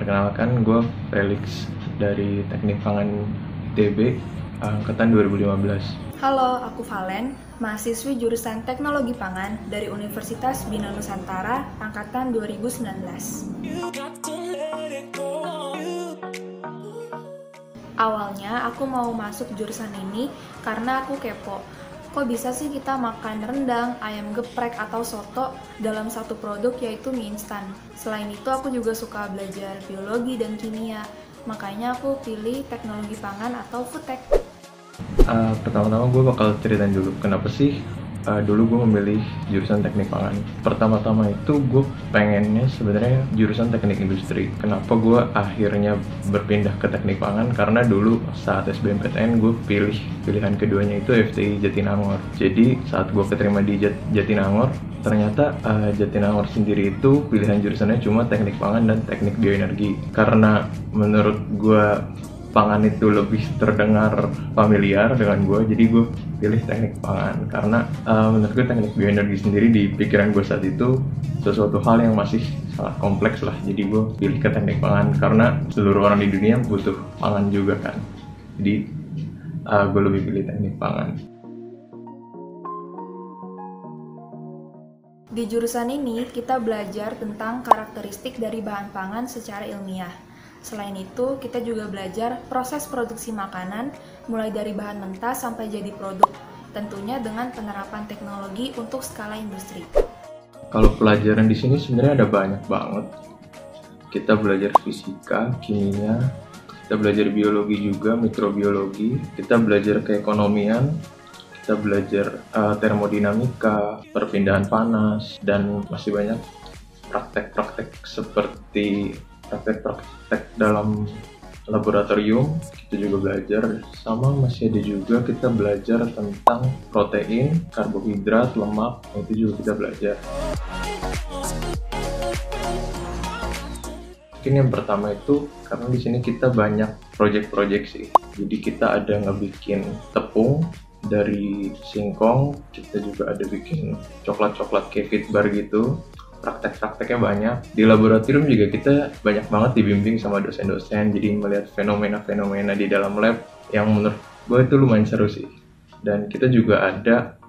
Perkenalkan, gue Felix dari Teknik Pangan ITB angkatan 2015. Halo, aku Valen, mahasiswi jurusan Teknologi Pangan dari Universitas Bina Nusantara angkatan 2019. Awalnya aku mau masuk jurusan ini karena aku kepo. Kok bisa sih kita makan rendang, ayam geprek, atau soto dalam satu produk yaitu mie instan? Selain itu aku juga suka belajar biologi dan kimia, makanya aku pilih teknologi pangan atau foodtech. Pertama-tama gue bakal ceritain dulu kenapa sih dulu gue memilih jurusan teknik pangan. Pertama-tama itu gue pengennya sebenarnya jurusan teknik industri. Kenapa gue akhirnya berpindah ke teknik pangan? Karena dulu saat SBMPTN gue pilihan keduanya itu FTI Jatinangor. Jadi saat gue keterima di Jatinangor, ternyata Jatinangor sendiri itu pilihan jurusannya cuma teknik pangan dan teknik bioenergi. Karena menurut gue pangan itu lebih terdengar familiar dengan gue, jadi gue pilih teknik pangan karena menurut gue teknik bioenergi sendiri di pikiran gue saat itu sesuatu hal yang masih sangat kompleks lah, jadi gue pilih ke teknik pangan karena seluruh orang di dunia butuh pangan juga kan, jadi gue lebih pilih teknik pangan. Di jurusan ini kita belajar tentang karakteristik dari bahan pangan secara ilmiah. Selain itu, kita juga belajar proses produksi makanan, mulai dari bahan mentah sampai jadi produk, tentunya dengan penerapan teknologi untuk skala industri. Kalau pelajaran di sini sebenarnya ada banyak banget. Kita belajar fisika, kimia, kita belajar biologi juga, mikrobiologi, kita belajar keekonomian, kita belajar termodinamika, perpindahan panas, dan masih banyak praktek-praktek seperti praktek dalam laboratorium kita juga belajar, sama masih ada juga kita belajar tentang protein, karbohidrat, lemak, itu juga kita belajar. Mungkin yang pertama itu karena di sini kita banyak project sih, jadi kita ada ngebikin tepung dari singkong, kita juga ada bikin coklat kayak fit bar gitu. Praktek-prakteknya banyak. Di laboratorium juga kita banyak banget dibimbing sama dosen-dosen, jadi melihat fenomena-fenomena di dalam lab yang menurut gue itu lumayan seru sih. Dan kita juga ada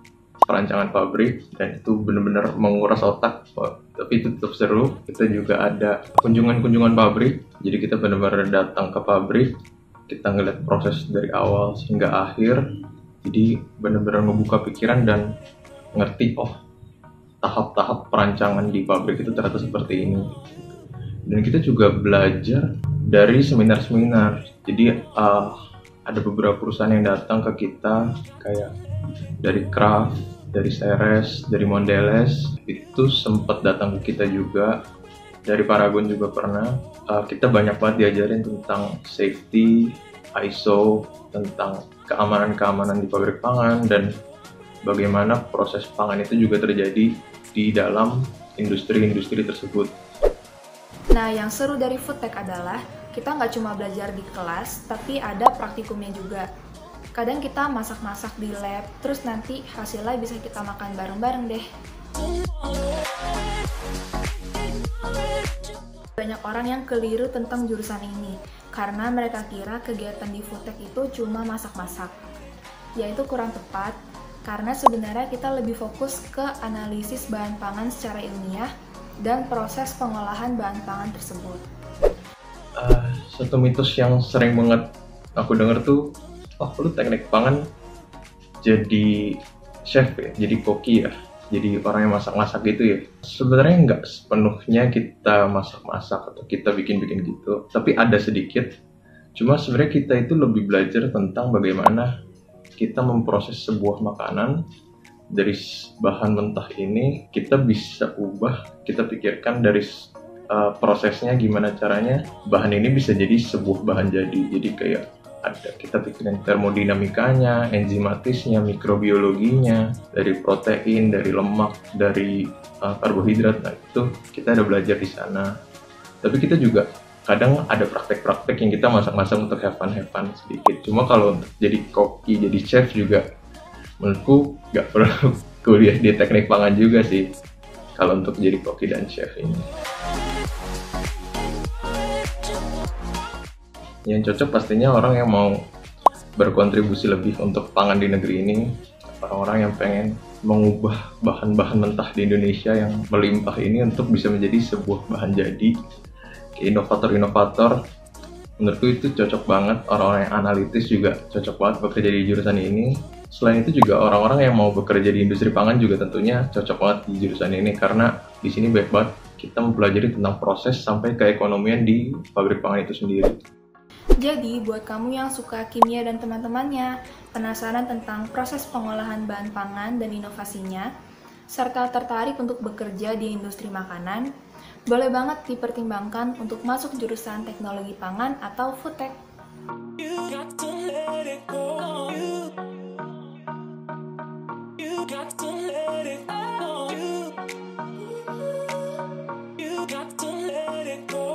perancangan pabrik, dan itu benar-benar menguras otak, tapi itu tetap seru. Kita juga ada kunjungan pabrik, jadi kita benar-benar datang ke pabrik, kita ngeliat proses dari awal hingga akhir, jadi benar-benar membuka pikiran dan ngerti, tahap-tahap perancangan di pabrik itu ternyata seperti ini. Dan kita juga belajar dari seminar-seminar. Jadi ada beberapa perusahaan yang datang ke kita, kayak dari Kraft, dari Ceres, dari Mondelez, itu sempat datang ke kita juga. Dari Paragon juga pernah. Kita banyak banget diajarin tentang safety, ISO, tentang keamanan di pabrik pangan, dan bagaimana proses pangan itu juga terjadi di dalam industri tersebut. Nah, yang seru dari foodtech adalah kita nggak cuma belajar di kelas, tapi ada praktikumnya juga. Kadang kita masak-masak di lab, terus nanti hasilnya bisa kita makan bareng-bareng deh. Banyak orang yang keliru tentang jurusan ini, karena mereka kira kegiatan di foodtech itu cuma masak-masak. Yaitu kurang tepat, karena sebenarnya kita lebih fokus ke analisis bahan pangan secara ilmiah dan proses pengolahan bahan pangan tersebut. Satu mitos yang sering banget aku dengar tuh, lu teknik pangan jadi chef ya, jadi koki ya, jadi orang yang masak-masak gitu ya. Sebenarnya nggak sepenuhnya kita masak-masak atau kita bikin-bikin gitu, tapi ada sedikit. Cuma sebenarnya kita itu lebih belajar tentang bagaimana kita memproses sebuah makanan dari bahan mentah ini, kita bisa ubah, kita pikirkan dari prosesnya gimana caranya bahan ini bisa jadi sebuah bahan jadi kayak ada kita pikirin termodinamikanya, enzimatisnya, mikrobiologinya, dari protein, dari lemak, dari karbohidrat. Nah, itu kita ada belajar di sana. Tapi kita juga kadang ada praktek-praktek yang kita masak-masak untuk have fun sedikit. Cuma kalau untuk jadi koki, jadi chef juga menurutku nggak perlu kuliah di teknik pangan juga sih kalau untuk jadi koki dan chef ini. Yang cocok pastinya orang yang mau berkontribusi lebih untuk pangan di negeri ini, orang-orang yang pengen mengubah bahan-bahan mentah di Indonesia yang melimpah ini untuk bisa menjadi sebuah bahan jadi. Inovator-inovator, menurutku itu cocok banget. Orang-orang yang analitis juga cocok banget bekerja di jurusan ini. Selain itu juga orang-orang yang mau bekerja di industri pangan juga tentunya cocok banget di jurusan ini, karena di sini banyak banget kita mempelajari tentang proses sampai keekonomian di pabrik pangan itu sendiri. Jadi, buat kamu yang suka kimia dan teman-temannya, penasaran tentang proses pengolahan bahan pangan dan inovasinya, serta tertarik untuk bekerja di industri makanan, boleh banget dipertimbangkan untuk masuk jurusan teknologi pangan atau foodtech. You got to let it go. You got to let it go. You got to let it go.